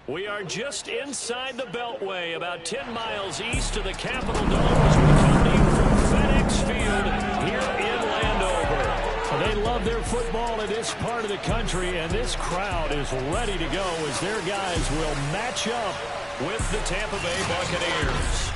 We are just inside the Beltway, about 10 miles east of the Capitol Dome as we come to you from FedEx Field here in Landover. They love their football in this part of the country, and this crowd is ready to go as their guys will match up with the Tampa Bay Buccaneers.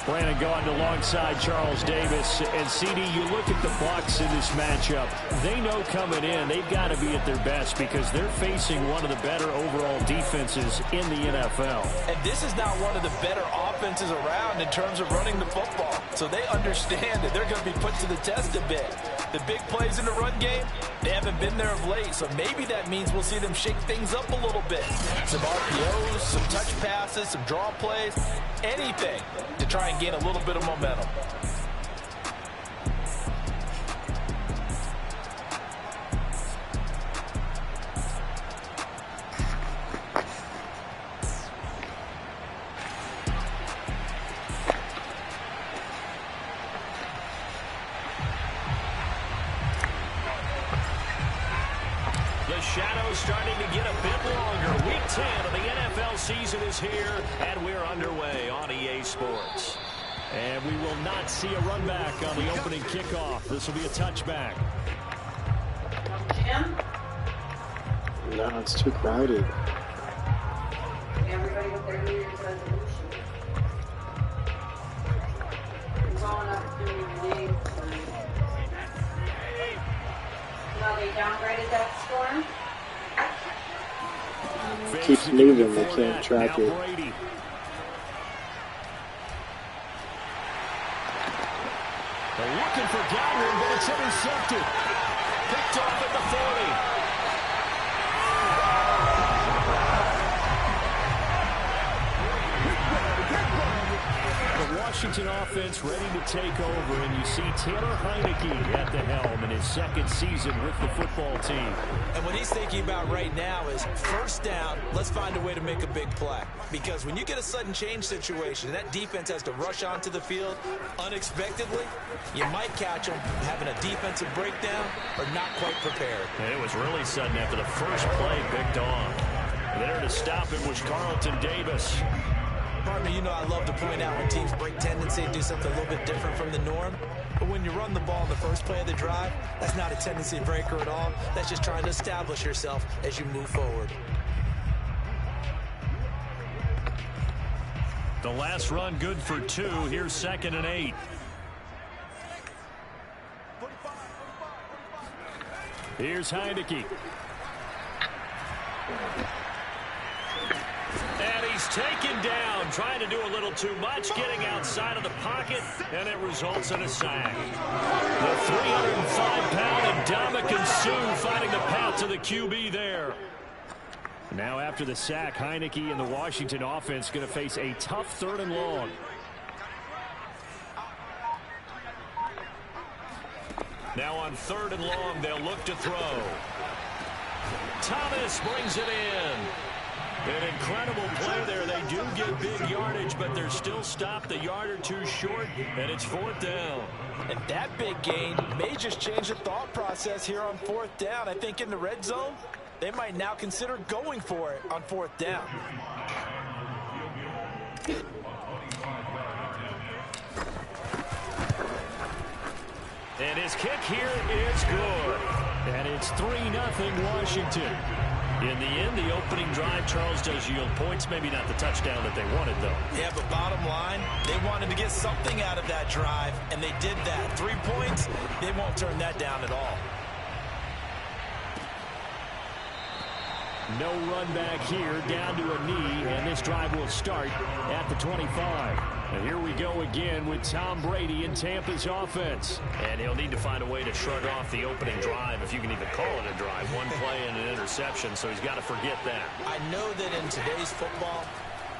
Brandon Gaughan alongside Charles Davis. And, CD, you look at the Bucs in this matchup. They know coming in they've got to be at their best because they're facing one of the better overall defenses in the NFL. And this is not one of the better offenses around in terms of running the football. So they understand that they're going to be put to the test a bit. The big plays in the run game, they haven't been there of late. So maybe that means we'll see them shake things up a little bit. Some RPOs, some touch passes, some draw plays, anything to try and gain a little bit of momentum. The shadow's starting to get a bit longer. Week 10 of the NFL season is here, and we're underway on EA Sports. And we will not see a run back on the opening kickoff. This will be a touchback. Jim? No, it's too crowded. Everybody with their New Year's resolution. It's all an opportunity to name. Now they downgraded that storm. Keeps moving, they can't track it. They're looking for Godwin, but it's intercepted. Picked off at the 40. The Washington offense ready to take over, and you see Taylor Heineke at the helm in his second season with the football team. And what he's thinking about right now is first down, let's find a way to make a big play. Because when you get a sudden change situation, and that defense has to rush onto the field unexpectedly, you might catch them having a defensive breakdown or not quite prepared. And it was really sudden after the first play picked on. There to stop him was Carlton Davis. Partner, you know I love to point out when teams break tendency and do something a little bit different from the norm. But when you run the ball in the first play of the drive, that's not a tendency breaker at all. That's just trying to establish yourself as you move forward. The last run good for 2. Here's 2nd and 8. Here's Heineke. And he's taken down, trying to do a little too much, getting outside of the pocket, and it results in a sack. The 305-pound Ndamukong Suh finding the path to the QB there. Now after the sack, Heineke and the Washington offense going to face a tough 3rd and long. Now on 3rd and long, they'll look to throw. Thomas brings it in. An incredible play there. They do get big yardage, but they're still stopped a yard or 2 short, and it's 4th down. And that big gain may just change the thought process here on 4th down. I think in the red zone, they might now consider going for it on 4th down. And his kick here is good. And it's 3-0 Washington. In the end, the opening drive, Charles, does yield points. Maybe not the touchdown that they wanted, though. Yeah, but bottom line, they wanted to get something out of that drive, and they did that. 3 points, they won't turn that down at all. No run back here, down to a knee, and this drive will start at the 25. And here we go again with Tom Brady in Tampa's offense. And he'll need to find a way to shrug off the opening drive, if you can even call it a drive. 1 play and an interception, so he's got to forget that. I know that in today's football,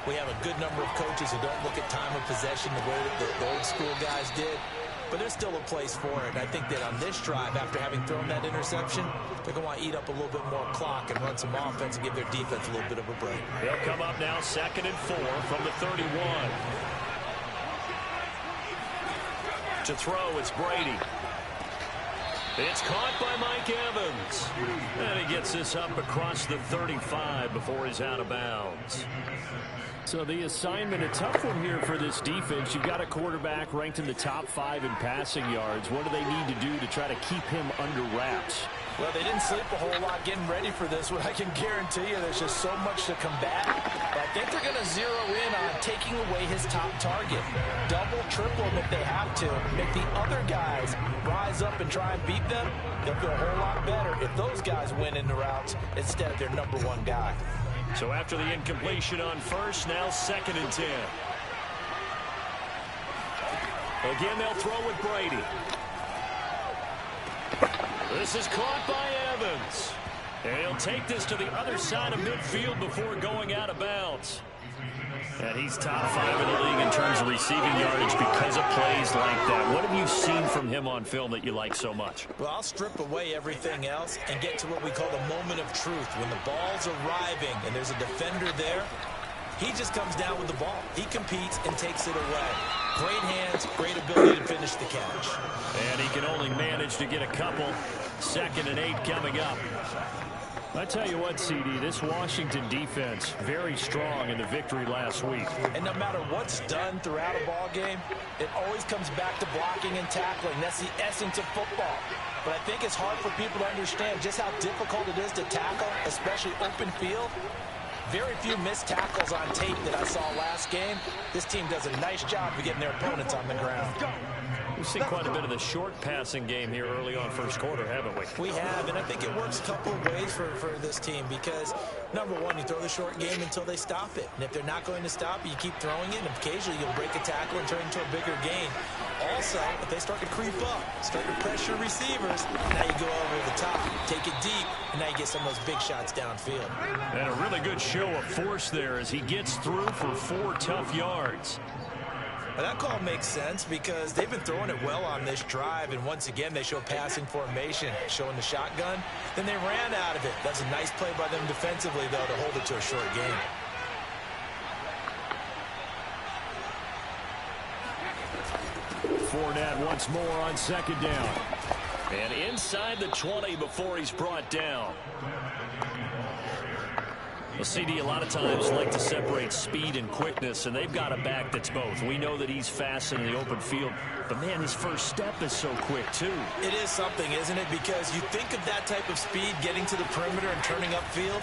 we have a good number of coaches who don't look at time of possession the way that the old school guys did. But there's still a place for it. And I think that on this drive, after having thrown that interception, they're going to want to eat up a little bit more clock and run some offense and give their defense a little bit of a break. They'll come up now 2nd and 4 from the 31. To throw, it's Brady. It's caught by Mike Evans. And he gets this up across the 35 before he's out of bounds. So the assignment, a tough one here for this defense. You've got a quarterback ranked in the top 5 in passing yards. What do they need to do to try to keep him under wraps? Well, they didn't sleep a whole lot getting ready for this one. I can guarantee you there's just so much to combat. But I think they're going to zero in on taking away his top target. Double, triple him if they have to. Make the other guys rise up and try and beat them. They'll feel a whole lot better if those guys win in the routes instead of their number 1 guy. So after the incompletion on first, now 2nd and 10. Again, they'll throw with Brady. This is caught by Evans. And he'll take this to the other side of midfield before going out of bounds. And he's top 5 in the league in terms of receiving yardage because of plays like that. What have you seen from him on film that you like so much? Well, I'll strip away everything else and get to what we call the moment of truth. When the ball's arriving and there's a defender there, he just comes down with the ball. He competes and takes it away. Great hands, great ability to finish the catch. And he can only manage to get a couple. 2nd and 8 coming up. I tell you what, CD, this Washington defense, very strong in the victory last week. And no matter what's done throughout a ball game, it always comes back to blocking and tackling. That's the essence of football. But I think it's hard for people to understand just how difficult it is to tackle, especially open field. Very few missed tackles on tape that I saw last game. This team does a nice job of getting their opponents on the ground. We've seen quite a bit of the short passing game here early on first quarter, haven't we? We have, and I think it works a couple of ways for this team because, number one, you throw the short game until they stop it. And if they're not going to stop it, you keep throwing it, and occasionally you'll break a tackle and turn it into a bigger gain. Also, if they start to creep up, start to pressure receivers, now you go over the top, take it deep, and now you get some of those big shots downfield. And a really good show of force there as he gets through for 4 tough yards. Well, that call makes sense because they've been throwing it well on this drive, and once again they show passing formation, showing the shotgun. Then they ran out of it. That's a nice play by them defensively, though, to hold it to a short game. Fournette once more on 2nd down. And inside the 20 before he's brought down. Well, CD, a lot of times like to separate speed and quickness, and they've got a back that's both. We know that he's fast in the open field, but, man, his first step is so quick, too. It is something, isn't it? Because you think of that type of speed getting to the perimeter and turning upfield,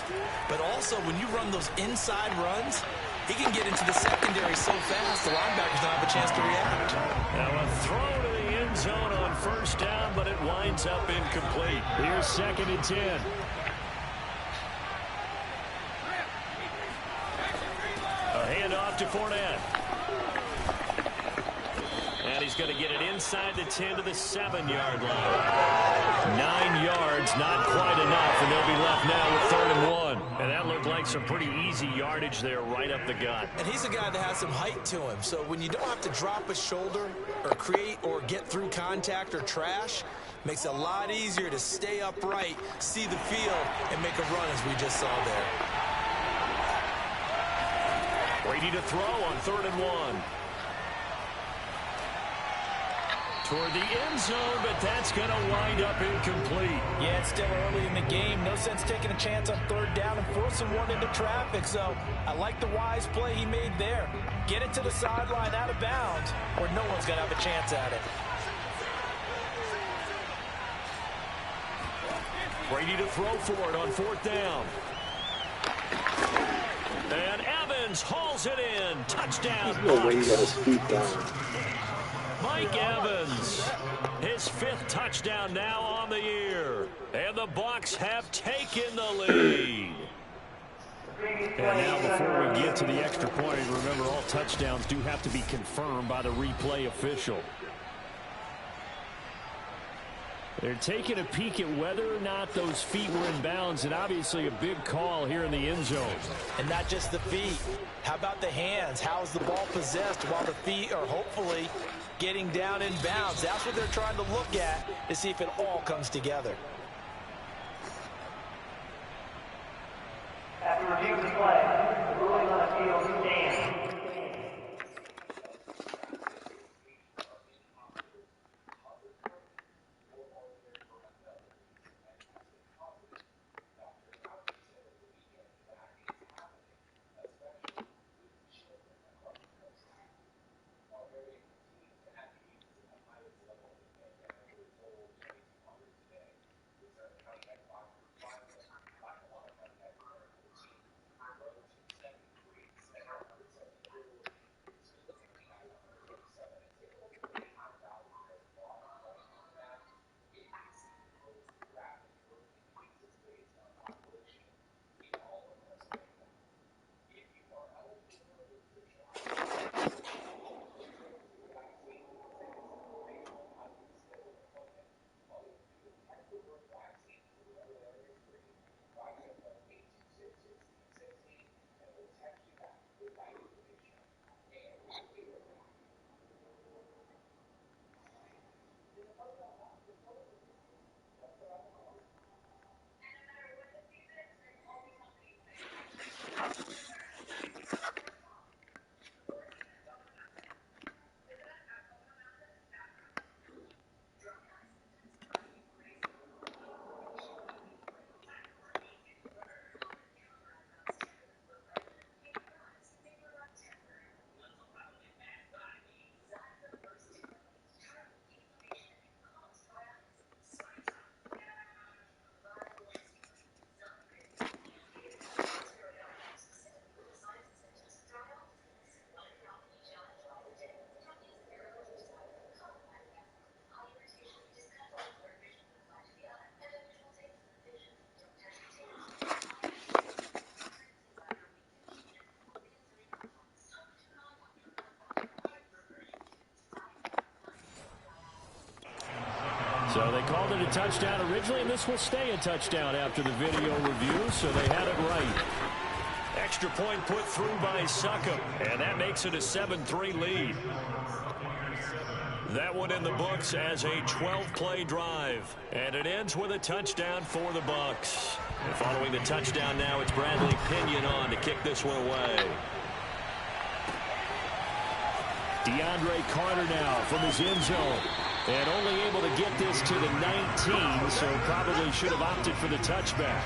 but also when you run those inside runs, he can get into the secondary so fast the linebackers don't have a chance to react. Now a throw to the end zone on first down, but it winds up incomplete. Here's 2nd and 10. A handoff to Fournette. And he's going to get it inside the 10 to the 7-yard line. 9 yards, not quite enough, and they'll be left now with 3rd and 1. And that looked like some pretty easy yardage there right up the gut. And he's a guy that has some height to him, so when you don't have to drop a shoulder or create or get through contact or trash, makes it a lot easier to stay upright, see the field, and make a run as we just saw there. Brady to throw on 3rd and 1. Toward the end zone, but that's going to wind up incomplete. Yeah, it's still early in the game. No sense taking a chance on 3rd down and forcing one into traffic. So I like the wise play he made there. Get it to the sideline out of bounds where no one's going to have a chance at it. Brady to throw for it on 4th down. And Evans hauls it in. Touchdown. There's no way he got his feet down. Mike Evans, his 5th touchdown now on the year. And the Bucs have taken the lead. And now before we get to the extra point, remember all touchdowns do have to be confirmed by the replay official. They're taking a peek at whether or not those feet were in bounds, and obviously a big call here in the end zone. And not just the feet. How about the hands? How's the ball possessed while the feet are hopefully getting down in bounds? That's what they're trying to look at to see if it all comes together. After reviewing the play, the ruling on the field stands. So they called it a touchdown originally, and this will stay a touchdown after the video review, so they had it right. Extra point put through by Succop, and that makes it a 7-3 lead. That one in the books as a 12-play drive, and it ends with a touchdown for the Bucs. And following the touchdown now, it's Bradley Pinion on to kick this one away. DeAndre Carter now from his end zone. And only able to get this to the 19, so probably should have opted for the touchback.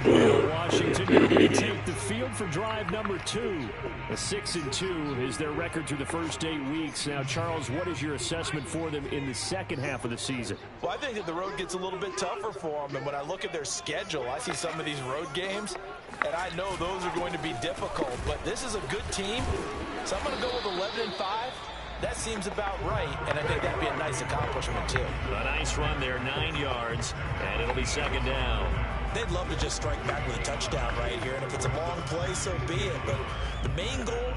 And Washington going to retake the field for drive number 2. A 6-2 is their record through the first 8 weeks. Now, Charles, what is your assessment for them in the second half of the season? Well, I think that the road gets a little bit tougher for them. And when I look at their schedule, I see some of these road games, and I know those are going to be difficult. But this is a good team, so I'm going to go with 11-5. That seems about right, and I think that'd be a nice accomplishment, too. A nice run there, 9 yards, and it'll be second down. They'd love to just strike back with a touchdown right here, and if it's a long play, so be it. But the main goal,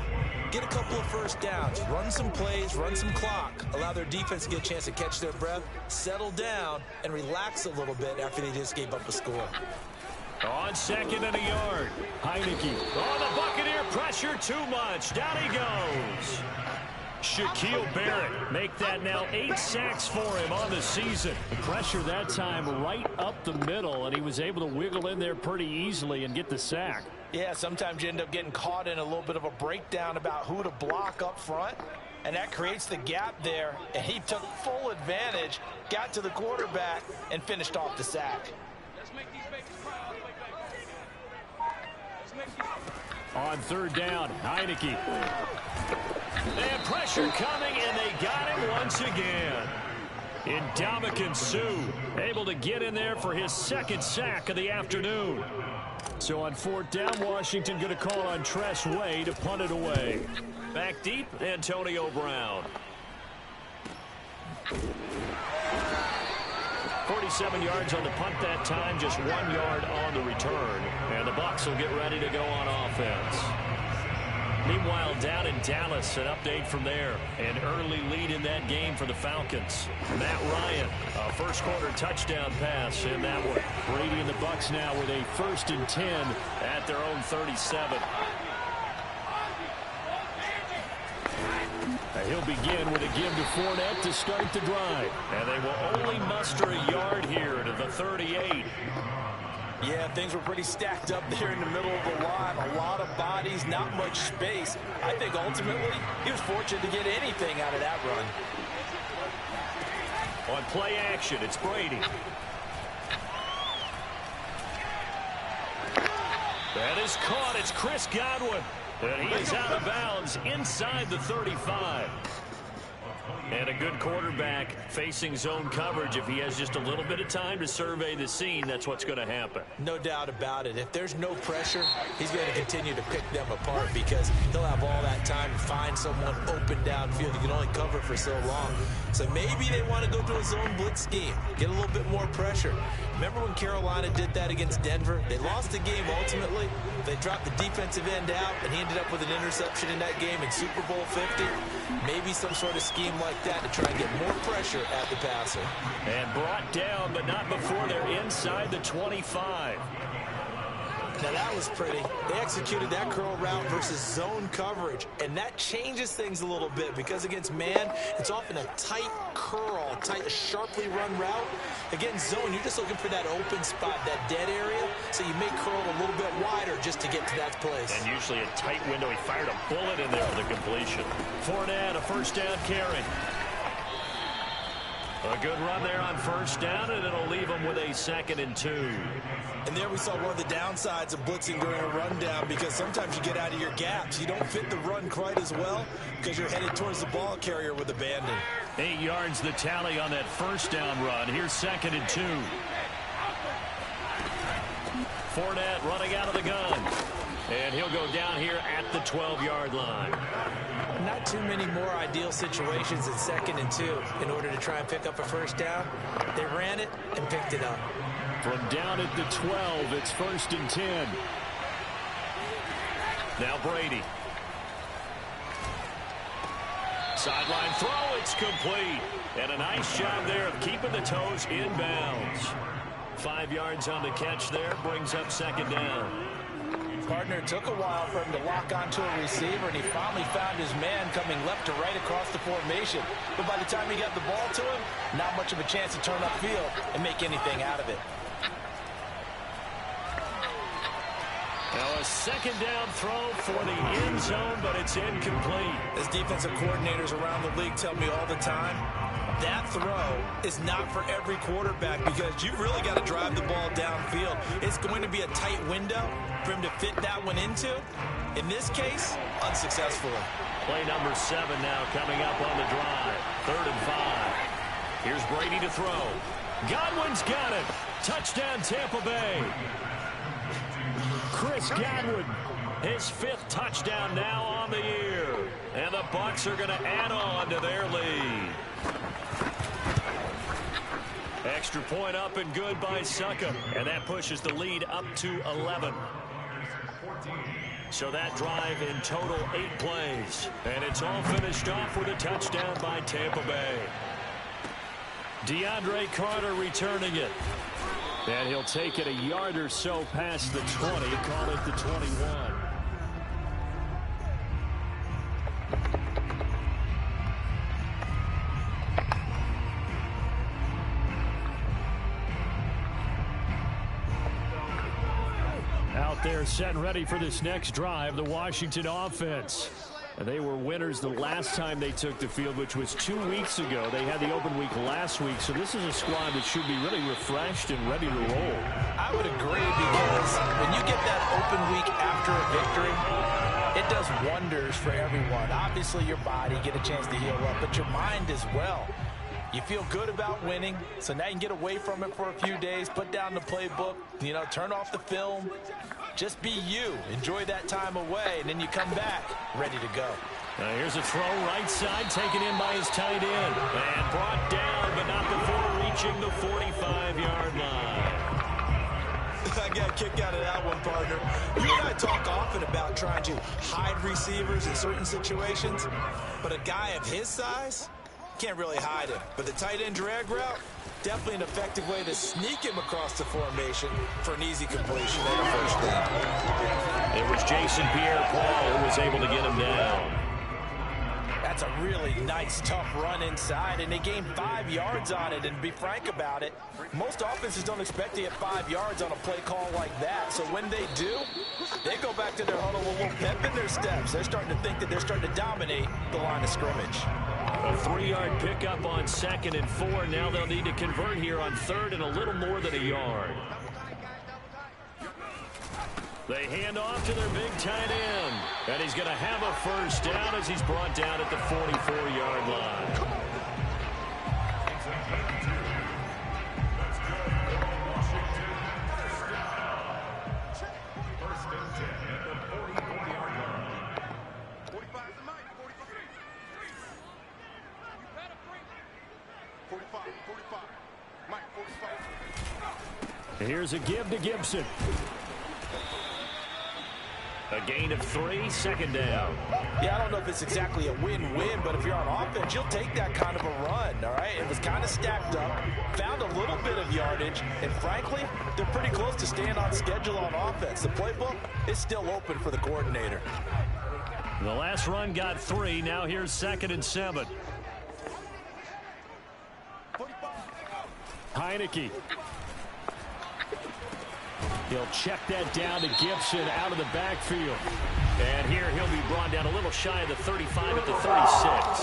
get a couple of first downs, run some plays, run some clock, allow their defense to get a chance to catch their breath, settle down, and relax a little bit after they just gave up a score. On second and a yard, Heineke. Oh, the Buccaneer pressure too much. Down he goes. Shaquille Barrett make that now 8 sacks for him on the season. The pressure that time right up the middle, and he was able to wiggle in there pretty easily and get the sack. Yeah, sometimes you end up getting caught in a little bit of a breakdown about who to block up front, and that creates the gap there, and he took full advantage, got to the quarterback, and finished off the sack. On third down, Heineke. And pressure coming, and they got him once again. Ndamukong Suh able to get in there for his second sack of the afternoon. So on fourth down, Washington going to call on Tress Way to punt it away. Back deep, Antonio Brown. 47 yards on the punt that time, just 1 yard on the return. And the Bucs will get ready to go on offense. Meanwhile, down in Dallas, an update from there. An early lead in that game for the Falcons. Matt Ryan, a first quarter touchdown pass in that one. Brady and the Bucs now with a 1st and 10 at their own 37. He'll begin with a give to Fournette to start the drive. And they will only muster a yard here to the 38. Yeah, things were pretty stacked up there in the middle of the line. A lot of bodies, not much space. I think ultimately he was fortunate to get anything out of that run. On play action, it's Brady. That is caught. It's Chris Godwin. And he is out of bounds inside the 35. And a good quarterback facing zone coverage. If he has just a little bit of time to survey the scene, that's what's going to happen. No doubt about it. If there's no pressure, he's going to continue to pick them apart because he'll have all that time to find someone open downfield. He can only cover for so long. So maybe they want to go to a zone blitz scheme, get a little bit more pressure. Remember when Carolina did that against Denver? They lost the game ultimately. They dropped the defensive end out, and he ended up with an interception in that game in Super Bowl 50. Maybe some sort of scheme like that to try and get more pressure at the passer. And brought down, but not before they're inside the 25. Now that was pretty. They executed that curl route versus zone coverage, and that changes things a little bit because against man, it's often a tight curl, tight, sharply run route. Against zone, you're just looking for that open spot, that dead area, so you may curl a little bit wider just to get to that place. And usually a tight window. He fired a bullet in there for the completion. Fournette, a first down carry. A good run there on first down, and it'll leave him with a 2nd and 2. And there we saw one of the downsides of blitzing during a rundown because sometimes you get out of your gaps. You don't fit the run quite as well because you're headed towards the ball carrier with abandon. 8 yards the tally on that first down run. Here's 2nd and 2. Fournette running out of the gun. And he'll go down here at the 12-yard line. Not too many more ideal situations in 2nd and 2 in order to try and pick up a first down. They ran it and picked it up. From down at the 12, it's 1st and 10. Now Brady. Sideline throw, it's complete. And a nice job there of keeping the toes in bounds. 5 yards on the catch there, brings up second down. Partner, took a while for him to lock onto a receiver, and he finally found his man coming left to right across the formation. But by the time he got the ball to him, not much of a chance to turn upfield and make anything out of it. Now a second down throw for the end zone, but it's incomplete. As defensive coordinators around the league tell me all the time, that throw is not for every quarterback because you've really got to drive the ball downfield. It's going to be a tight window for him to fit that one into. In this case, unsuccessfully. Play number 7 now coming up on the drive. 3rd and 5. Here's Brady to throw. Godwin's got it. Touchdown, Tampa Bay. Chris Godwin, his 5th touchdown now on the year. And the Bucs are going to add on to their lead. Extra point up and good by Succa. And that pushes the lead up to 11. So that drive in total 8 plays. And it's all finished off with a touchdown by Tampa Bay. DeAndre Carter returning it. And he'll take it a yard or so past the 20. Call it the 21. Out there set and ready for this next drive, the Washington offense. They were winners the last time they took the field, which was 2 weeks ago. They had the open week last week, so this is a squad that should be really refreshed and ready to roll. I would agree because when you get that open week after a victory, it does wonders for everyone. Obviously, your body, get a chance to heal up, but your mind as well. You feel good about winning, so now you can get away from it for a few days, put down the playbook, turn off the film. Just be you. Enjoy that time away, and then you come back ready to go. Here's a throw right side, taken in by his tight end. And brought down, but not before reaching the 45-yard line. I got a kick out of that one, partner. You and I talk often about trying to hide receivers in certain situations, but a guy of his size can't really hide him. But the tight end drag route, definitely an effective way to sneak him across the formation for an easy completion and a first down. It was Jason Pierre-Paul who was able to get him down. That's a really nice, tough run inside, and they gained 5 yards on it. And to be frank about it, most offenses don't expect to get 5 yards on a play call like that. So when they do, they go back to their huddle with a little pep in their steps. They're starting to think that they're starting to dominate the line of scrimmage. A 3-yard pickup on 2nd and 4. Now they'll need to convert here on 3rd and a little more than a yard. They hand off to their big tight end. And he's going to have a first down as he's brought down at the 44-yard line. Here's a give to Gibson. A gain of 3, 2nd down. Yeah, I don't know if it's exactly a win-win, but if you're on offense, you'll take that kind of a run, all right? It was kind of stacked up, found a little bit of yardage, and frankly, they're pretty close to staying on schedule on offense. The playbook is still open for the coordinator. The last run got 3. Now here's 2nd and 7. Heineke. He'll check that down to Gibson out of the backfield. And here he'll be brought down a little shy of the 35 at the 36.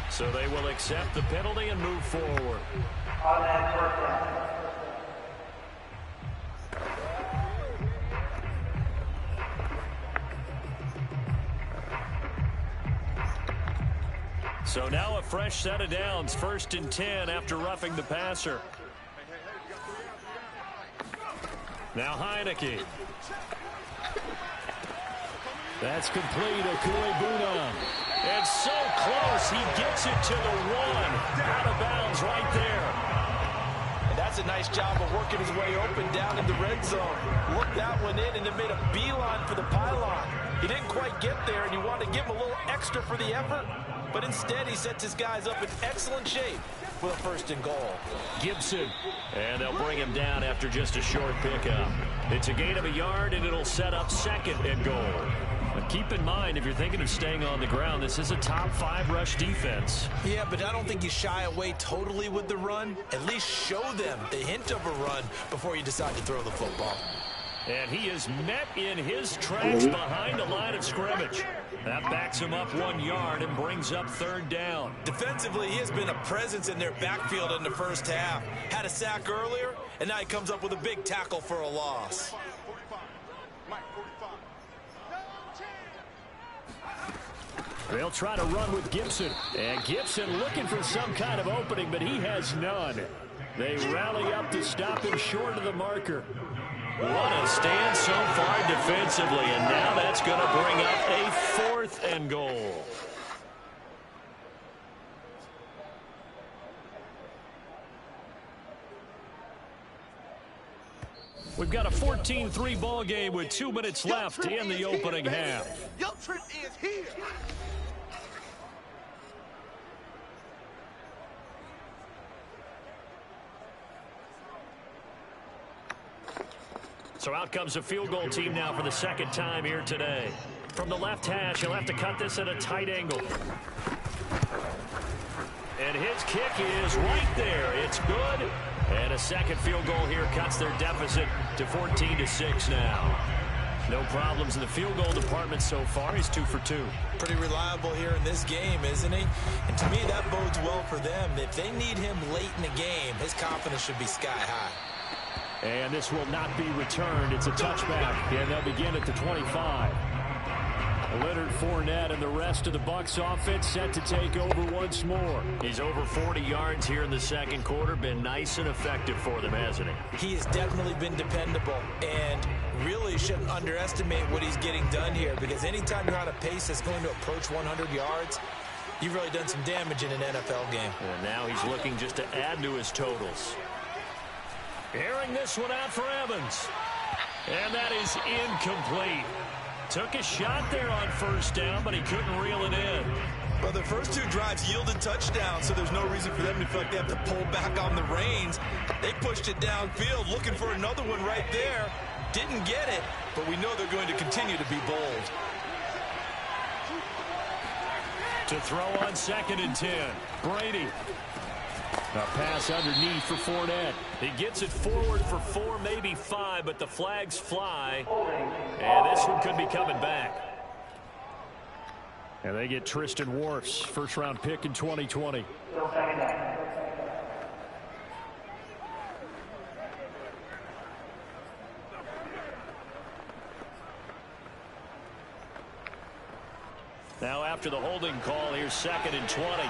So they will accept the penalty and move forward. So now a fresh set of downs. 1st and 10 after roughing the passer. Now Heineke. That's complete. Okuebuna. It's so close. He gets it to the 1. Out of bounds right there. And that's a nice nice job of working his way open down in the red zone. Looked that one in and then made a beeline for the pylon. He didn't quite get there, and you want to give him a little extra for the effort, but instead he sets his guys up in excellent shape for the 1st and goal. Gibson, and they'll bring him down after just a short pickup. It's a gain of a yard, and it'll set up 2nd and goal. But keep in mind, if you're thinking of staying on the ground, this is a top 5 rush defense. Yeah, but I don't think you shy away totally with the run. At least show them the hint of a run before you decide to throw the football. And he is met in his tracks behind the line of scrimmage. That backs him up 1 yard and brings up 3rd down. Defensively, he has been a presence in their backfield in the first half. Had a sack earlier, and now he comes up with a big tackle for a loss. They'll try to run with Gibson. And Gibson looking for some kind of opening, but he has none. They rally up to stop him short of the marker. What a stand so far defensively, and now that's going to bring up a 4th and goal. We've got a 14-3 ball game with 2 minutes left in the opening half. Your trip is here. So out comes a field goal team now for the 2nd time here today. From the left hash, he'll have to cut this at a tight angle. And his kick is right there. It's good. And a 2nd field goal here cuts their deficit to 14-6 now. No problems in the field goal department so far. He's 2 for 2. Pretty reliable here in this game, isn't he? And to me, that bodes well for them. If they need him late in the game, his confidence should be sky high. And this will not be returned. It's a touchback, and they'll begin at the 25. Leonard Fournette and the rest of the Bucs offense set to take over once more. He's over 40 yards here in the 2nd quarter. Been nice and effective for them, hasn't he? He has definitely been dependable, and really shouldn't underestimate what he's getting done here, because anytime you're on a pace that's going to approach 100 yards, you've really done some damage in an NFL game. And now he's looking just to add to his totals. Airing this one out for Evans. And that is incomplete. Took a shot there on 1st down, but he couldn't reel it in. Well, the first 2 drives yielded touchdowns, so there's no reason for them to feel like they have to pull back on the reins. They pushed it downfield, looking for another one right there. Didn't get it, but we know they're going to continue to be bold. To throw on 2nd and 10. Brady. A pass underneath for Fournette. He gets it forward for 4, maybe 5, but the flags fly. And this one could be coming back. And they get Tristan Wirfs, 1st-round pick in 2020. Now after the holding call, here's 2nd and 20.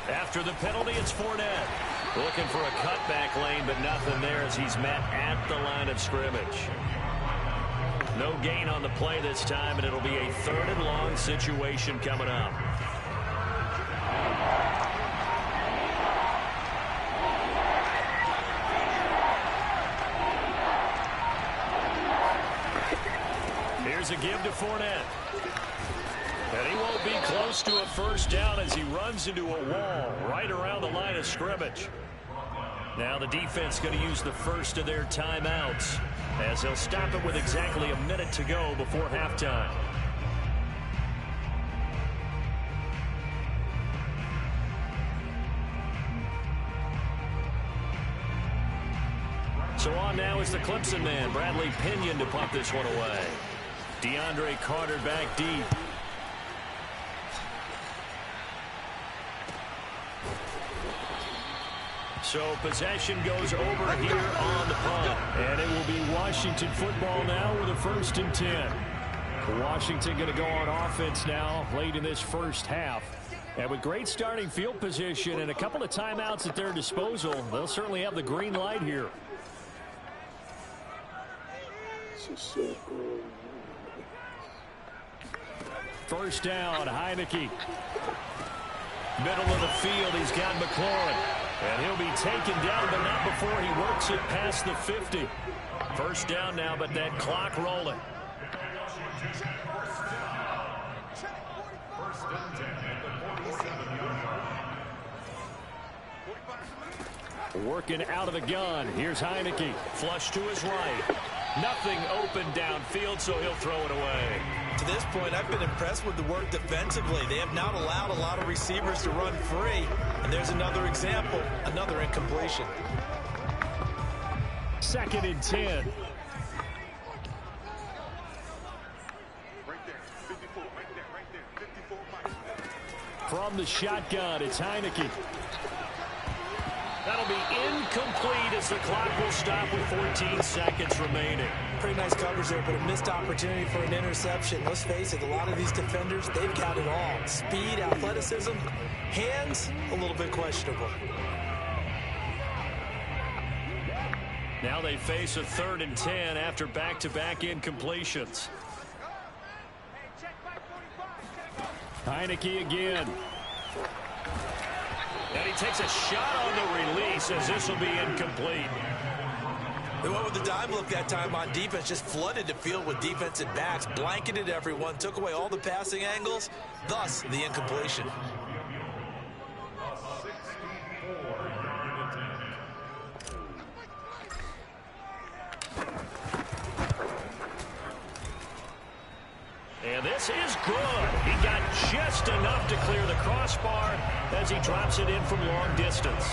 After the penalty, it's Fournette. Looking for a cutback lane, but nothing there as he's met at the line of scrimmage. No gain on the play this time, and it'll be a 3rd and long situation coming up. Here's a give to Fournette. And he won't be close to a 1st down as he runs into a wall right around the line of scrimmage. Now the defense going to use the 1st of their timeouts as they'll stop it with exactly a minute to go before halftime. So on now is the Clemson man, Bradley Pinion, to pump this one away. DeAndre Carter back deep. So possession goes over here on the punt. And it will be Washington football now with a 1st and 10. Washington going to go on offense now late in this 1st half. And with great starting field position and a couple of timeouts at their disposal, they'll certainly have the green light here. 1st down, Heineke. Middle of the field, he's got McLaurin. And he'll be taken down, but not before he works it past the 50. First down now, but that clock rolling. Working out of the gun. Here's Heineke. Flush to his right. Nothing open downfield, so he'll throw it away. To this point, I've been impressed with the work defensively. They have not allowed a lot of receivers to run free. And there's another example, another incompletion. 2nd and 10. From the shotgun, it's Heineke. That'll be incomplete as the clock will stop with 14 seconds remaining. Pretty nice coverage there, but a missed opportunity for an interception. Let's face it, a lot of these defenders, they've got it all. Speed, athleticism, hands, a little bit questionable. Now they face a 3rd and 10 after back-to-back incompletions. Heineke again. And he takes a shot on the release as this will be incomplete. They went with the dime look that time on defense, just flooded the field with defensive backs, blanketed everyone, took away all the passing angles, thus the incompletion. And this is good. He got just enough to clear the crossbar as he drops it in from long distance.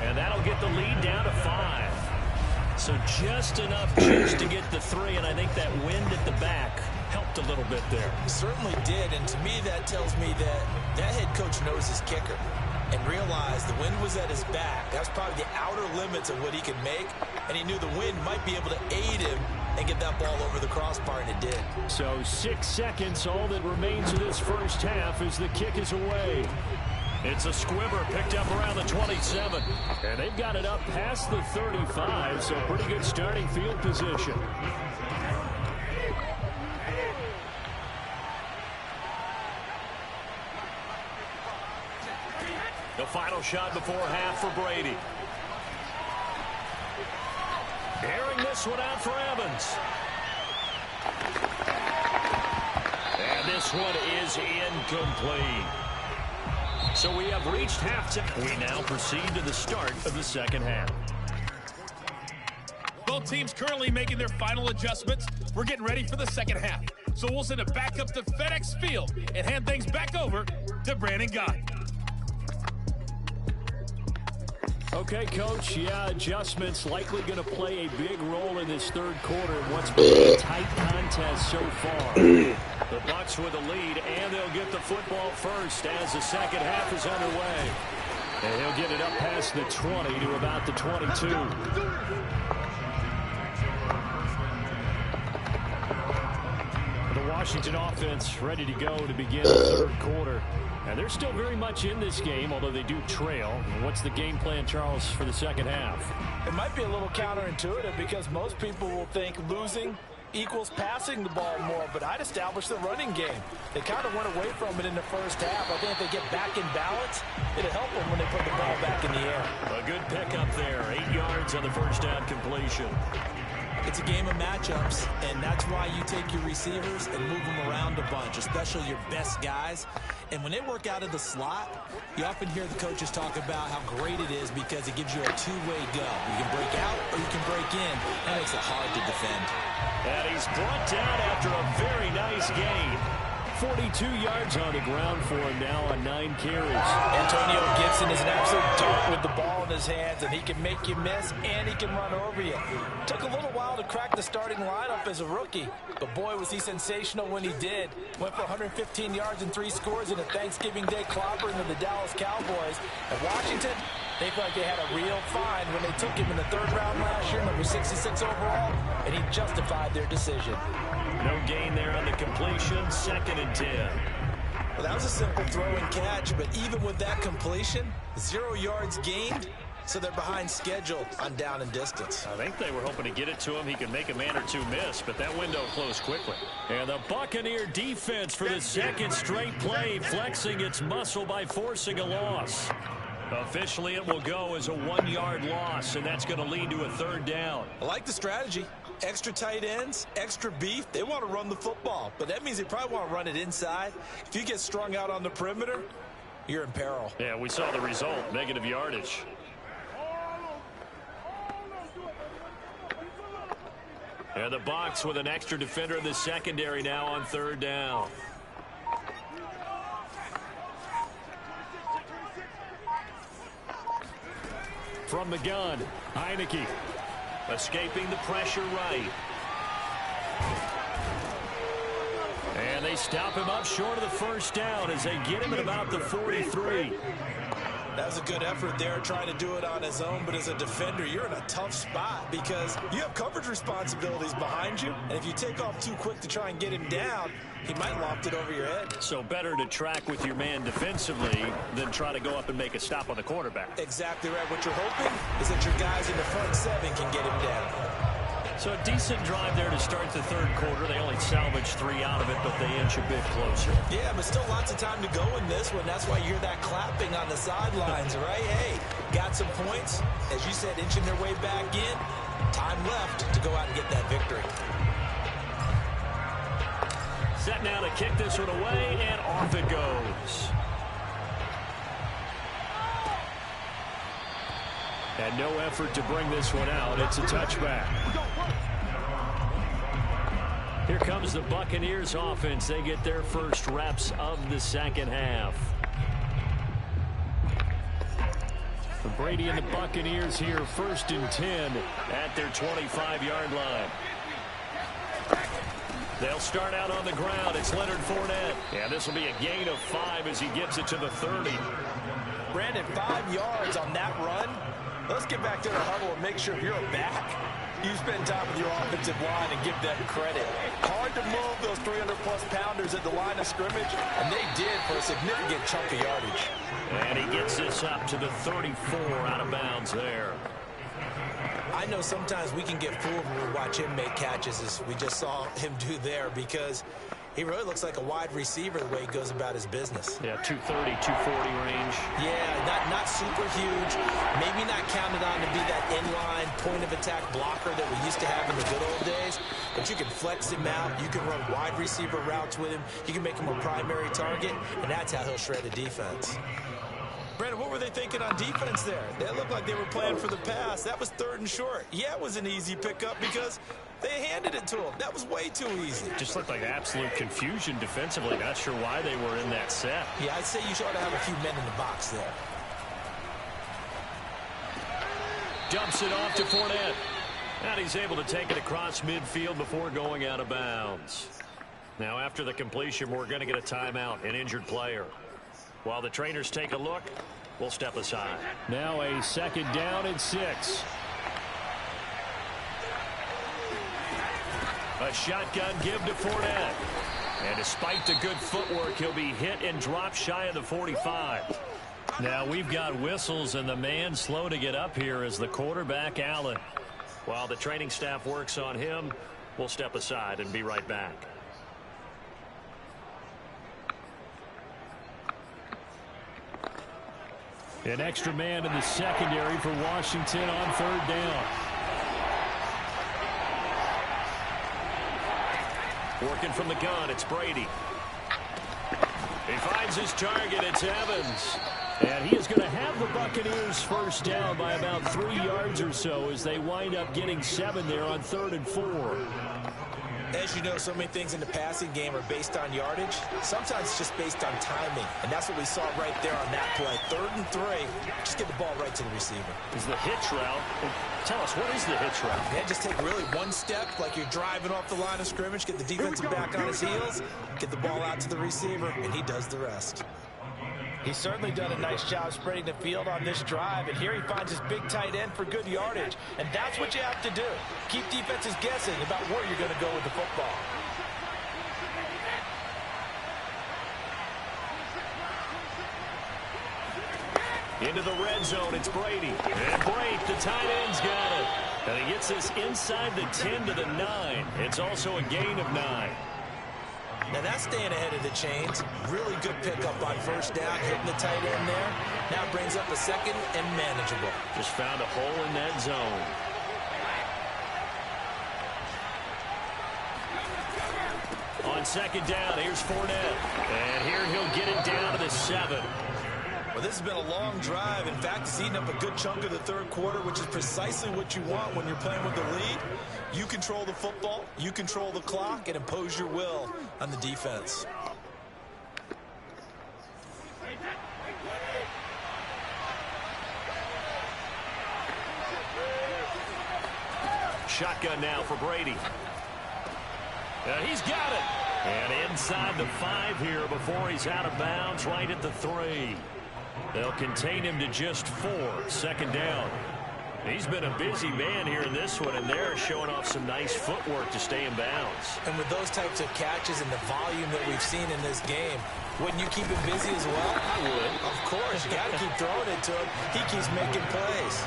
And that'll get the lead down to 5. So just enough juice to get the 3, and I think that wind at the back helped a little bit there. Certainly did, and to me that tells me that that head coach knows his kicker and realized the wind was at his back. That's probably the outer limits of what he could make, and he knew the wind might be able to aid him and get that ball over the crossbar, and it did. So 6 seconds, all that remains of this first half as the kick is away. It's a squibber picked up around the 27. And they've got it up past the 35, so pretty good starting field position. The final shot before half for Brady. Airing this one out for Evans. And this one is incomplete. So we have reached halftime. We now proceed to the start of the second half. Both teams currently making their final adjustments. We're getting ready for the second half. So we'll send it back up to FedEx Field and hand things back over to Brandon Gott. Okay, Coach, yeah, adjustments likely going to play a big role in this third quarter in what's been a tight contest so far. The Bucs with the lead, and they'll get the football first as the second half is underway. And he'll get it up past the 20 to about the 22. The Washington offense ready to go to begin the third quarter. And they're still very much in this game, although they do trail. What's the game plan, Charles, for the second half? It might be a little counterintuitive because most people will think losing equals passing the ball more, but I'd establish the running game. They kind of went away from it in the first half. I think if they get back in balance, it'll help them when they put the ball back in the air. A good pickup there, 8 yards on the first down completion. It's a game of matchups, and that's why you take your receivers and move them around a bunch, especially your best guys. And when they work out of the slot, you often hear the coaches talk about how great it is because it gives you a two-way go. You can break out or you can break in. That makes it hard to defend. And he's brought down after a very nice gain. 42 yards on the ground for him now on 9 carries. Antonio Gibson is an absolute dart with the ball in his hands, and he can make you miss, and he can run over you. Took a little while to crack the starting lineup as a rookie, but boy, was he sensational when he did. Went for 115 yards and 3 scores in a Thanksgiving Day clobbering of the Dallas Cowboys. And Washington, they felt like they had a real find when they took him in the 3rd round last year, number 66 overall, and he justified their decision. No gain there on the completion, 2nd and 10. Well, that was a simple throw and catch, but even with that completion, 0 yards gained, so they're behind schedule on down and distance. I think they were hoping to get it to him. He could make a man or two miss, but that window closed quickly. And the Buccaneer defense for the second straight play, flexing its muscle by forcing a loss. Officially, it will go as a 1-yard loss, and that's going to lead to a third down. I like the strategy. Extra tight ends, extra beef. They want to run the football, but that means they probably want to run it inside. If you get strung out on the perimeter, you're in peril. Yeah, we saw the result, negative yardage. And the Bucs with an extra defender in the secondary now on third down. From the gun, Heineke escaping the pressure right. And they stop him up short of the first down as they get him at about the 43. That was a good effort there, trying to do it on his own, but as a defender, you're in a tough spot because you have coverage responsibilities behind you, and if you take off too quick to try and get him down, he might loft it over your head. So better to track with your man defensively than try to go up and make a stop on the quarterback. Exactly right. What you're hoping is that your guys in the front seven can get him down. So a decent drive there to start the third quarter. They only salvaged 3 out of it, but they inch a bit closer. Yeah, but still lots of time to go in this one. That's why you hear that clapping on the sidelines, right? Hey, got some points. As you said, inching their way back in. Time left to go out and get that victory. Set now to kick this one away, and off it goes. And no effort to bring this one out. It's a touchback. Here comes the Buccaneers offense. They get their first reps of the second half. For Brady and the Buccaneers here, 1st and 10 at their 25-yard line. They'll start out on the ground. It's Leonard Fournette. Yeah, this will be a gain of 5 as he gets it to the 30. Brandon, 5 yards on that run. Let's get back to the huddle and make sure if you're a back, you spend time with your offensive line and give them credit. Hard to move those 300-plus pounders at the line of scrimmage, and they did for a significant chunk of yardage. And he gets this up to the 34 out of bounds there. I know sometimes we can get fooled when we watch him make catches, as we just saw him do there, because he really looks like a wide receiver the way he goes about his business. Yeah, 230, 240 range. Yeah, not super huge. Maybe not counted on to be that inline point-of-attack blocker that we used to have in the good old days. But you can flex him out. You can run wide receiver routes with him. You can make him a primary target, and that's how he'll shred a defense. Brandon, what were they thinking on defense there? They looked like they were playing for the pass. That was 3rd and short. Yeah, it was an easy pickup because they handed it to him. That was way too easy. Just looked like absolute confusion defensively. Not sure why they were in that set. Yeah, I'd say you ought to have a few men in the box there. Dumps it off to Fournette. And he's able to take it across midfield before going out of bounds. Now, after the completion, we're going to get a timeout, an injured player. While the trainers take a look, we'll step aside. Now a 2nd down and 6. A shotgun give to Fournette. And despite the good footwork, he'll be hit and drop shy of the 45. Now we've got whistles, and the man slow to get up here is the quarterback, Allen. While the training staff works on him, we'll step aside and be right back. An extra man in the secondary for Washington on 3rd down. Working from the gun, it's Brady. He finds his target, it's Evans. And he is going to have the Buccaneers first down by about 3 yards or so as they wind up getting 7 there on 3rd and 4. As you know, so many things in the passing game are based on yardage. Sometimes it's just based on timing, and that's what we saw right there on that play. 3rd and 3, just get the ball right to the receiver. Is the hitch route? Tell us, what is the hitch route? Yeah, just take really one step, like you're driving off the line of scrimmage, get the defensive back on his heels, get the ball out to the receiver, and he does the rest. He's certainly done a nice job spreading the field on this drive, and here he finds his big tight end for good yardage. And that's what you have to do. Keep defenses guessing about where you're going to go with the football. Into the red zone, it's Brady. And Brady, the tight end's got it. And he gets this inside the 10 to the 9. It's also a gain of 9. Now that's staying ahead of the chains. Really good pickup on first down, hitting the tight end there. Now brings up a second and manageable. Just found a hole in that zone. On second down, here's Fournette. And here he'll get it down to the 7. Well, this has been a long drive. In fact, it's eaten up a good chunk of the third quarter, which is precisely what you want when you're playing with the lead. You control the football, you control the clock, and impose your will on the defense. Shotgun now for Brady. He's got it. And inside the 5 here before he's out of bounds, right at the 3. They'll contain him to just 4. Second down. He's been a busy man here in this one, and they're showing off some nice footwork to stay in bounds. And with those types of catches and the volume that we've seen in this game, wouldn't you keep him busy as well? I would. Of course. You got to keep throwing it to him. He keeps making plays.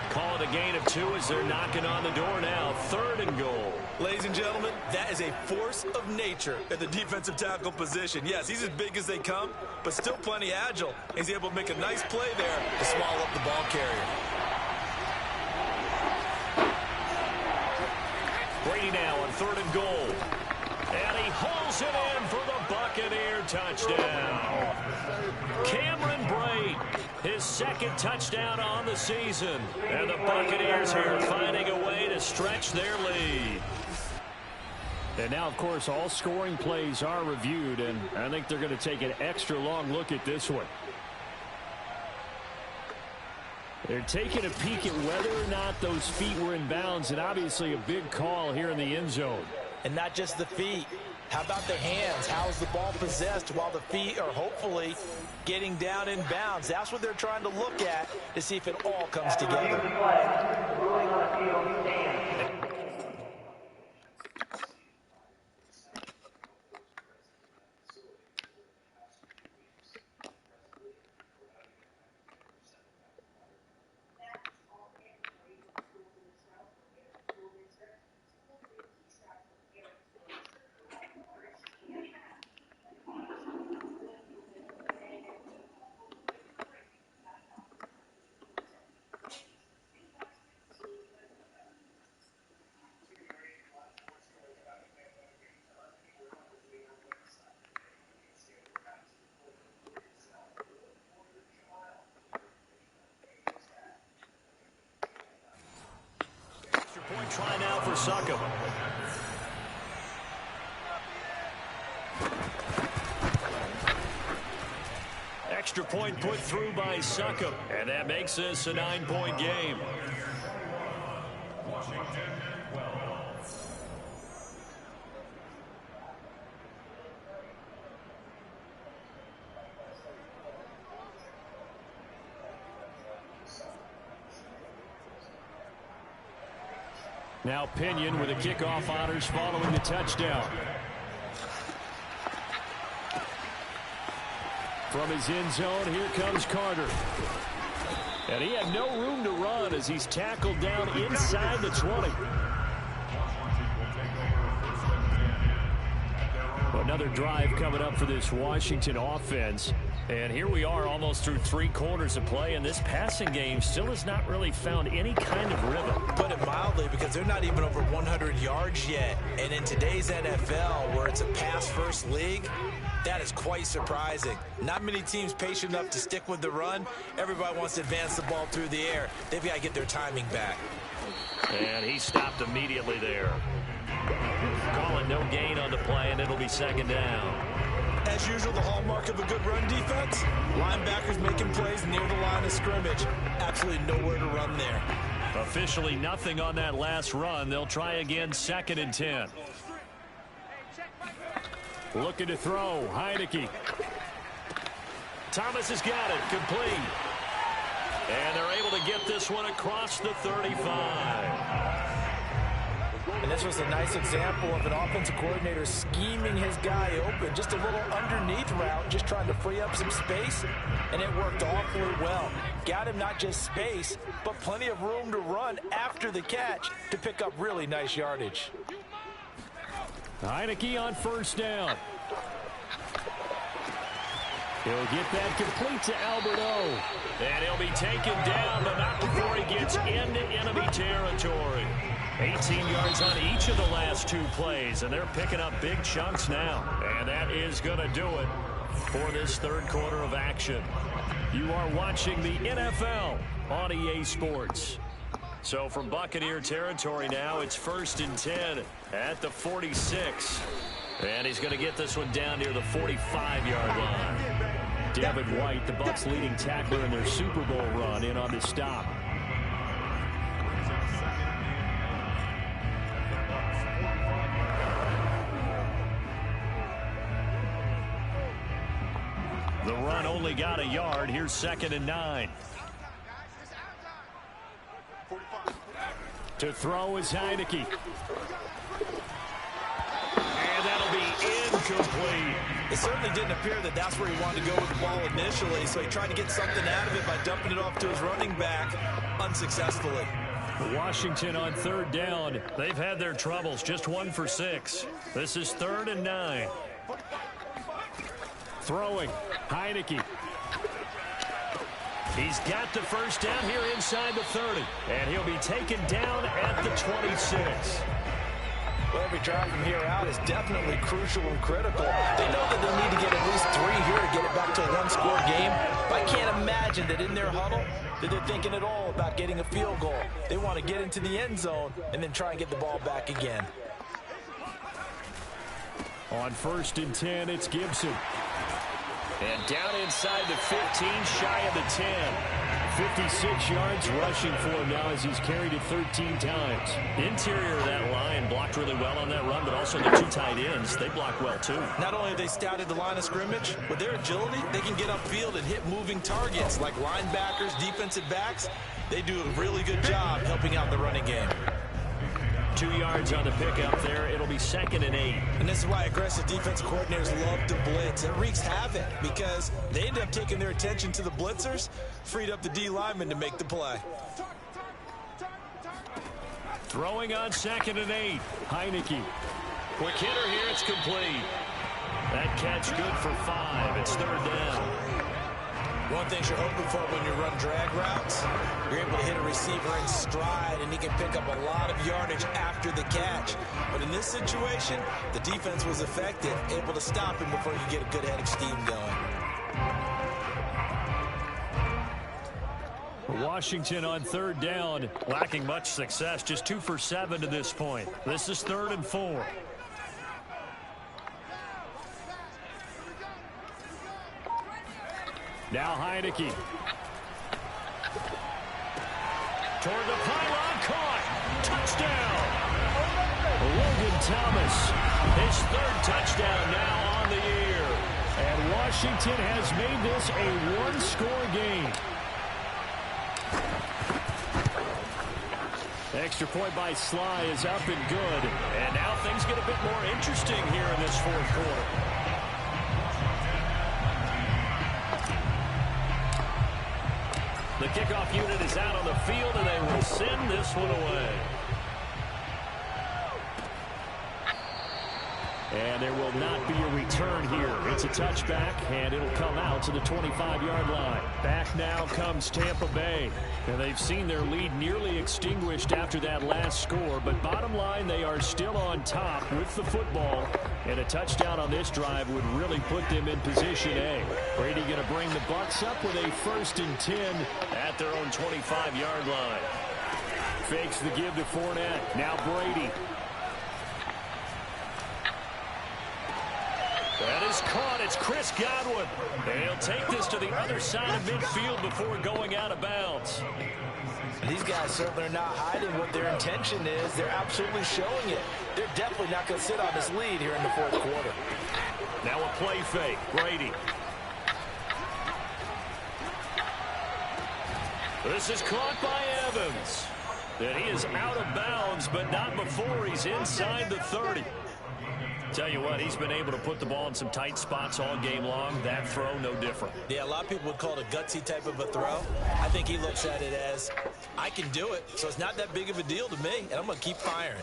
Call it a gain of 2 as they're knocking on the door now. 3rd and goal. Ladies and gentlemen, that is a force of nature at the defensive tackle position. Yes, he's as big as they come, but still plenty agile. He's able to make a nice play there to swallow up the ball carrier. Brady now on 3rd and goal. And he hauls it in for the Buccaneer touchdown. Cameron Brate, his 2nd touchdown on the season. And the Buccaneers here finding a way to stretch their lead. And now, of course, all scoring plays are reviewed, and I think they're going to take an extra long look at this one. They're taking a peek at whether or not those feet were in bounds, and obviously a big call here in the end zone. And not just the feet. How about the hands? How's the ball possessed while the feet are hopefully getting down in bounds? That's what they're trying to look at to see if it all comes together. Ruling on the field, stand. Point try now for Succop. Extra point put through by Succop, and that makes this a 9-point game. Now Pinion with the kickoff honors following the touchdown. From his end zone, here comes Carter. And he had no room to run as he's tackled down inside the 20. Another drive coming up for this Washington offense. And here we are almost through 3 quarters of play, and this passing game still has not really found any kind of rhythm. Put it mildly, because they're not even over 100 yards yet. And in today's NFL, where it's a pass-first league, that is quite surprising. Not many teams patient enough to stick with the run. Everybody wants to advance the ball through the air. They've got to get their timing back. And he stopped immediately there. Calling no gain on the play, and it'll be 2nd down. As usual, the hallmark of a good run defense, linebackers making plays near the line of scrimmage. Absolutely nowhere to run there. Officially nothing on that last run. They'll try again, 2nd and 10. Looking to throw, Heineke. Thomas has got it, complete. And they're able to get this one across the 35. And this was a nice example of an offensive coordinator scheming his guy open. Just a little underneath route, just trying to free up some space, and it worked awfully well. Got him not just space, but plenty of room to run after the catch to pick up really nice yardage. Heineke on first down. He'll get that complete to Alberto. And he'll be taken down, but not before he gets into enemy territory. 18 yards on each of the last 2 plays, and they're picking up big chunks now. And that is going to do it for this third quarter of action. You are watching the NFL on EA Sports. So from Buccaneer territory now, it's 1st and 10 at the 46. And he's going to get this one down near the 45-yard line. David White, the Bucs' leading tackler in their Super Bowl run, in on the stop. The run only got a yard. Here's 2nd and 9. To throw is Heineke. And that'll be incomplete. It certainly didn't appear that that's where he wanted to go with the ball initially, so he tried to get something out of it by dumping it off to his running back unsuccessfully. Washington on 3rd down. They've had their troubles, just 1 for 6. This is 3rd and 9. Throwing, Heineke. He's got the first down here inside the 30. And he'll be taken down at the 26. Well, every drive from here out is definitely crucial and critical. They know that they need to get at least 3 here to get it back to a 1-score game. But I can't imagine that in their huddle that they're thinking at all about getting a field goal. They want to get into the end zone and then try and get the ball back again. On 1st and 10, it's Gibson. And down inside the 15, shy of the 10. 56 yards rushing for him now as he's carried it 13 times. Interior of that line blocked really well on that run, but also the 2 tight ends, they block well too. Not only have they scouted the line of scrimmage, with their agility, they can get upfield and hit moving targets like linebackers, defensive backs. They do a really good job helping out the running game. 2 yards on the pickup there. It'll be 2nd and 8. And this is why aggressive defensive coordinators love to blitz. It wreaks havoc because they end up taking their attention to the blitzers, freed up the D lineman to make the play. Throwing on 2nd and 8. Heineke. Quick hitter here. It's complete. That catch good for 5. It's 3rd down. One thing you're hoping for when you run drag routes, you're able to hit a receiver in stride, and he can pick up a lot of yardage after the catch. But in this situation, the defense was effective, able to stop him before you get a good head of steam going. Washington on 3rd down, lacking much success, just 2 for 7 to this point. This is 3rd and 4. Now Heineke. Toward the pylon, caught. Touchdown. Logan Thomas, his 3rd touchdown now on the year. And Washington has made this a 1-score game. Extra point by Sly is up and good. And now things get a bit more interesting here in this 4th quarter. The kickoff unit is out on the field, and they will send this one away. And there will not be a return here. It's a touchback, and it'll come out to the 25-yard line. Back now comes Tampa Bay. And they've seen their lead nearly extinguished after that last score. But bottom line, they are still on top with the football. And a touchdown on this drive would really put them in position A. Brady going to bring the Bucs up with a 1st and 10 at their own 25-yard line. Fakes the give to Fournette. Now Brady. That is caught. It's Chris Godwin. And he'll take this to the other side of midfield before going out of bounds. These guys certainly are not hiding what their intention is. They're absolutely showing it. They're definitely not going to sit on this lead here in the 4th quarter. Now a play fake. Brady. This is caught by Evans. And he is out of bounds, but not before he's inside the 30. Tell you what, he's been able to put the ball in some tight spots all game long. That throw, no different. Yeah, a lot of people would call it a gutsy type of a throw. I think he looks at it as, I can do it, so it's not that big of a deal to me, and I'm going to keep firing.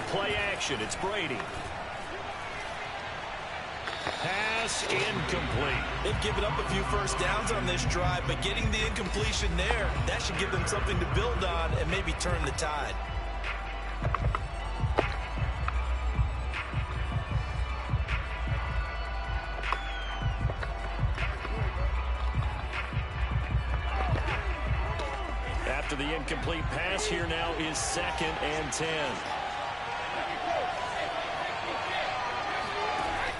Play action, it's Brady. Pass incomplete. They've given up a few first downs on this drive, but getting the incompletion there, that should give them something to build on and maybe turn the tide. After the incomplete pass, here now is 2nd and 10.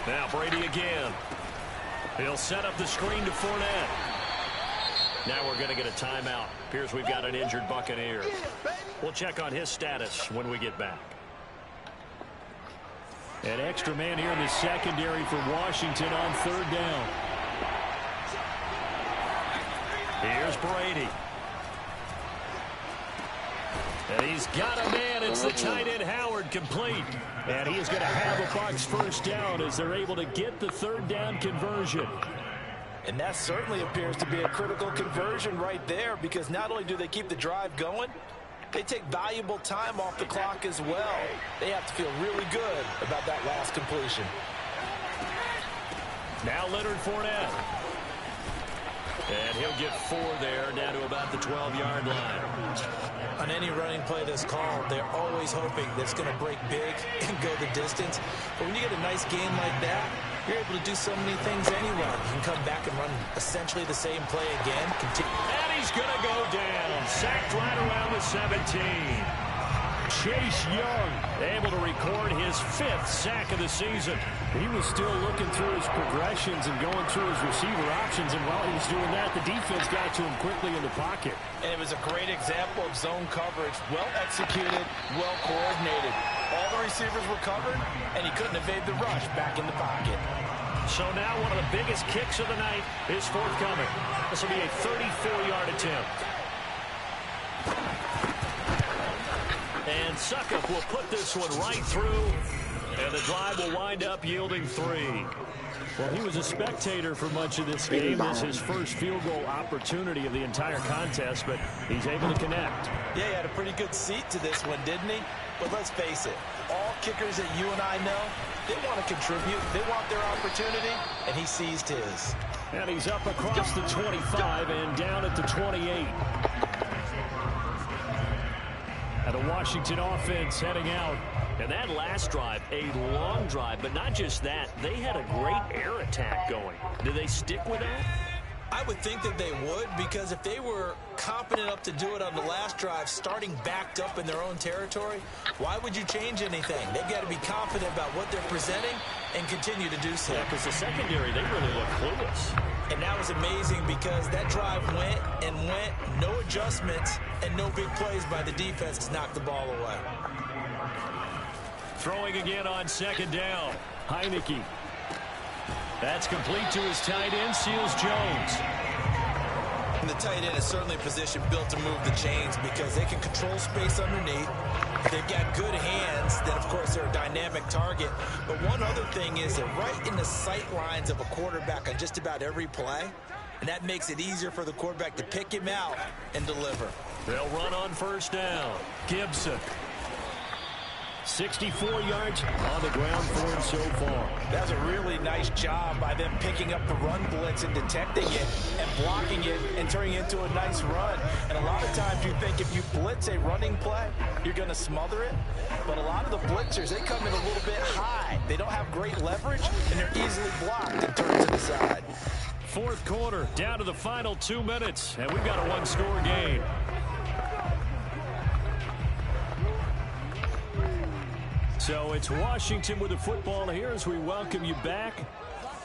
Now Brady again. He'll set up the screen to Fournette. Now we're going to get a timeout. Appears we've got an injured Buccaneer. We'll check on his status when we get back. An extra man here in the secondary for Washington on 3rd down. Here's Brady. And he's got a man. It's the tight end Howard, complete. And he is going to have a Bucs first down as they're able to get the 3rd down conversion. And that certainly appears to be a critical conversion right there, because not only do they keep the drive going, they take valuable time off the clock as well. They have to feel really good about that last completion. Now Leonard Fournette. And he'll get 4 there, down to about the 12-yard line. On any running play that's called, they're always hoping that it's going to break big and go the distance. But when you get a nice game like that, you're able to do so many things anyway. You can come back and run essentially the same play again. And he's going to go down. Sacked right around the 17. Chase Young able to record his 5th sack of the season. He was still looking through his progressions and going through his receiver options, and while he was doing that, the defense got to him quickly in the pocket. And it was a great example of zone coverage. Well executed, well coordinated. All the receivers were covered, and he couldn't evade the rush back in the pocket. So now one of the biggest kicks of the night is forthcoming. This will be a 34-yard attempt. And Suckup will put this one right through, and the drive will wind up yielding 3. Well, he was a spectator for much of this game as his first field goal opportunity of the entire contest, but he's able to connect. Yeah, he had a pretty good seat to this one, didn't he? But let's face it, all kickers that you and I know, they want to contribute. They want their opportunity, and he seized his. And he's up across the 25 and down at the 28. And the Washington offense heading out. And that last drive, a long drive, but not just that. They had a great air attack going. Do they stick with that? I would think that they would, because if they were confident enough to do it on the last drive, starting backed up in their own territory, why would you change anything? They've got to be confident about what they're presenting and continue to do so. Yeah, because the secondary, they really look clueless. And that was amazing because that drive went and went, no adjustments, and no big plays by the defense to knock the ball away. Throwing again on 2nd down. Heineke. That's complete to his tight end, Seals Jones. And the tight end is certainly a position built to move the chains because they can control space underneath. They've got good hands. Then, of course, they're a dynamic target. But one other thing is they're right in the sight lines of a quarterback on just about every play. And that makes it easier for the quarterback to pick him out and deliver. They'll run on 1st down. Gibson. 64 yards on the ground for him so far. That's a really nice job by them picking up the run blitz and detecting it and blocking it and turning it into a nice run. And a lot of times you think if you blitz a running play, you're going to smother it. But a lot of the blitzers, they come in a little bit high. They don't have great leverage, and they're easily blocked and turned to the side. 4th quarter, down to the final 2 minutes, and we've got a 1-score game. So it's Washington with the football here as we welcome you back.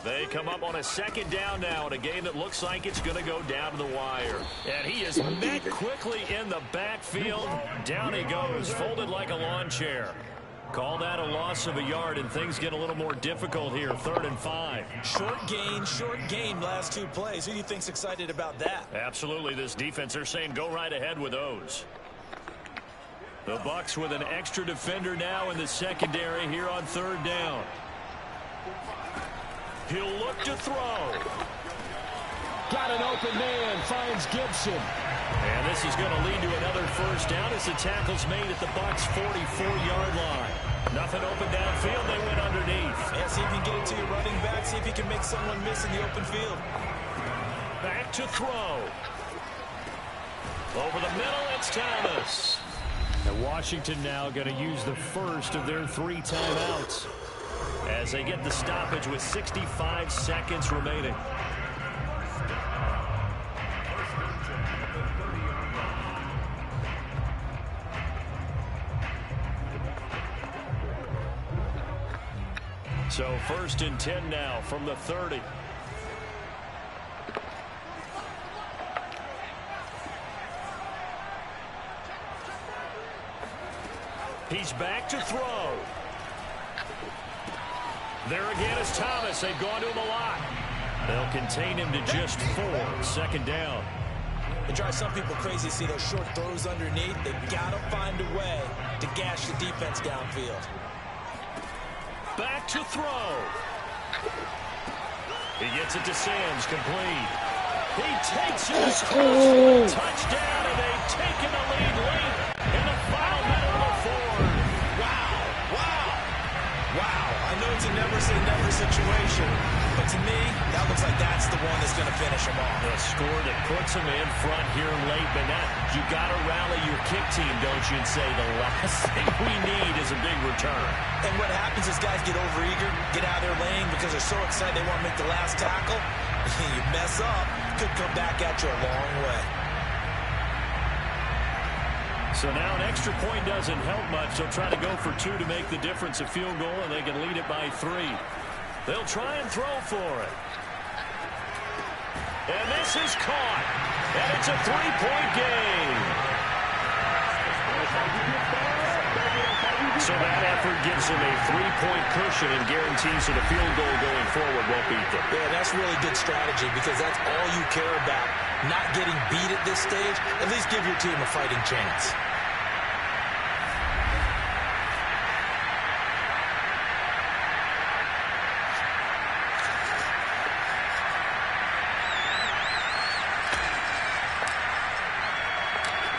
They come up on a second down now in a game that looks like it's going to go down to the wire. And he is met quickly in the backfield. Down he goes, folded like a lawn chair. Call that a loss of a yard, and things get a little more difficult here. 3rd and 5. Short gain last 2 plays. Who do you think's excited about that? Absolutely. This defense, they're saying go right ahead with those. The Bucs with an extra defender now in the secondary here on 3rd down. He'll look to throw. Got an open man, finds Gibson. And this is going to lead to another first down as the tackle's made at the Bucs' 44-yard line. Nothing open downfield. They went underneath. Yeah, see if you can get it to your running back. See if you can make someone miss in the open field. Back to throw. Over the middle, it's Thomas. And Washington now going to use the first of their 3 timeouts as they get the stoppage with 65 seconds remaining. So 1st and 10 now from the 30. He's back to throw. There again is Thomas. They've gone to him a lot. They'll contain him to just 4. 2nd down. It drives some people crazy to see those short throws underneath. They've got to find a way to gash the defense downfield. Back to throw. He gets it to Sims, complete. He takes it across for a touchdown, and they've taken the lead late in the final minute of the 4th. Wow. I know it's a never-say-never situation, but to me, that looks like that's the one that's going to finish them off. The score that puts them in front here late, but now you got to rally your kick team, don't you, and say the last thing we need is a big return. And what happens is guys get overeager, get out of their lane because they're so excited they want to make the last tackle. You mess up, could come back at you a long way. So now an extra point doesn't help much. They'll try to go for 2 to make the difference a field goal, and they can lead it by 3. They'll try and throw for it. And this is caught. And it's a 3-point game. So that effort gives them a 3-point cushion and guarantees that a field goal going forward won't beat them. Yeah, that's really good strategy because that's all you care about. Not getting beat at this stage. At least give your team a fighting chance.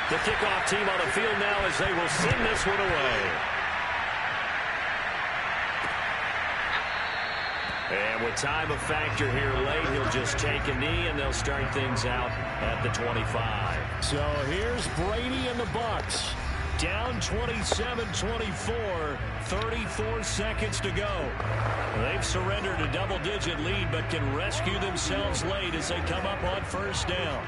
The kickoff team on the field now as they will send this one away. And with time a factor here late, he'll just take a knee, and they'll start things out at the 25. So here's Brady and the Bucs. Down 27-24, 34 seconds to go. They've surrendered a double-digit lead, but can rescue themselves late as they come up on 1st down.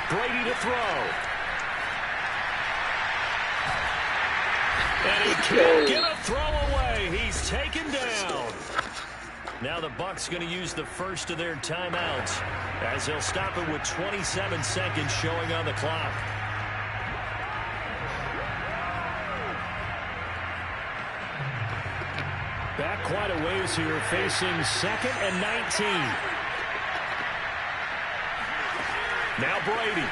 Brady to throw. And he can't get a throw away. He's taken down. Now the Bucs going to use the first of their timeouts as they'll stop it with 27 seconds showing on the clock. Back quite a ways here, facing 2nd and 19. Now Brady.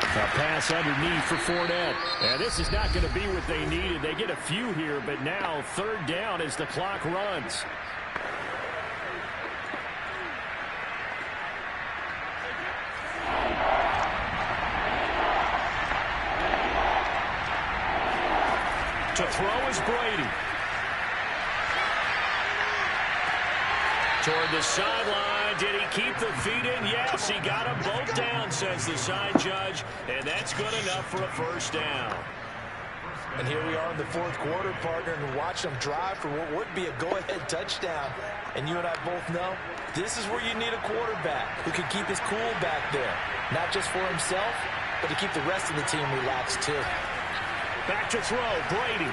A pass underneath for Fournette. And this is not going to be what they needed. They get a few here, but now 3rd down as the clock runs. To throw is Brady. Toward the sideline. Did he keep the feet in? Yes, he got them both down, says the side judge. And that's good enough for a 1st down. And here we are in the 4th quarter, partner, and watch them drive for what would be a go-ahead touchdown. And you and I both know this is where you need a quarterback who can keep his cool back there. Not just for himself, but to keep the rest of the team relaxed too. Back to throw, Brady.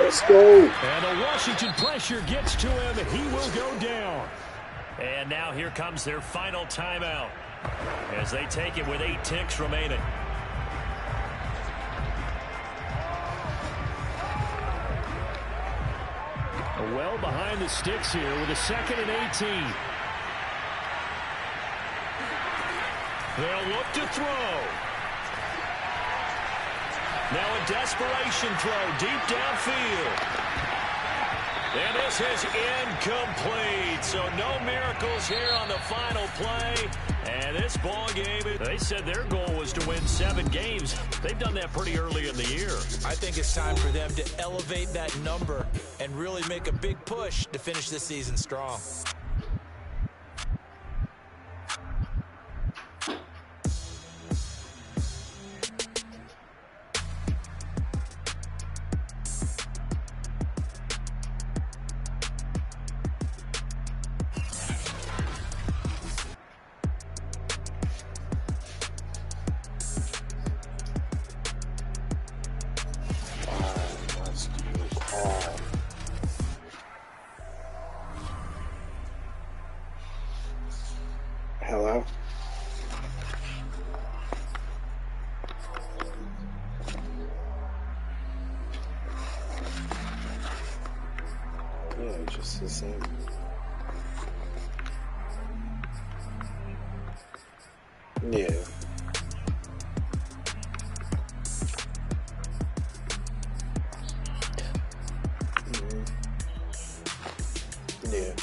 Let's go. And the Washington pressure gets to him. He will go down. And now here comes their final timeout as they take it with 8 ticks remaining. Well behind the sticks here with a 2nd and 18. They'll look to throw. Now a desperation throw deep downfield. And this is incomplete. So no miracles here on the final play. And this ball game, they said their goal was to win 7 games. They've done that pretty early in the year. I think it's time for them to elevate that number and really make a big push to finish this season strong. Hello? Yeah, just the same. Yeah. Yeah.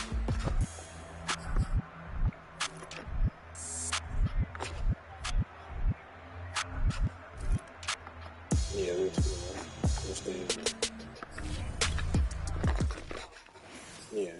Yeah, we're staying. Yeah.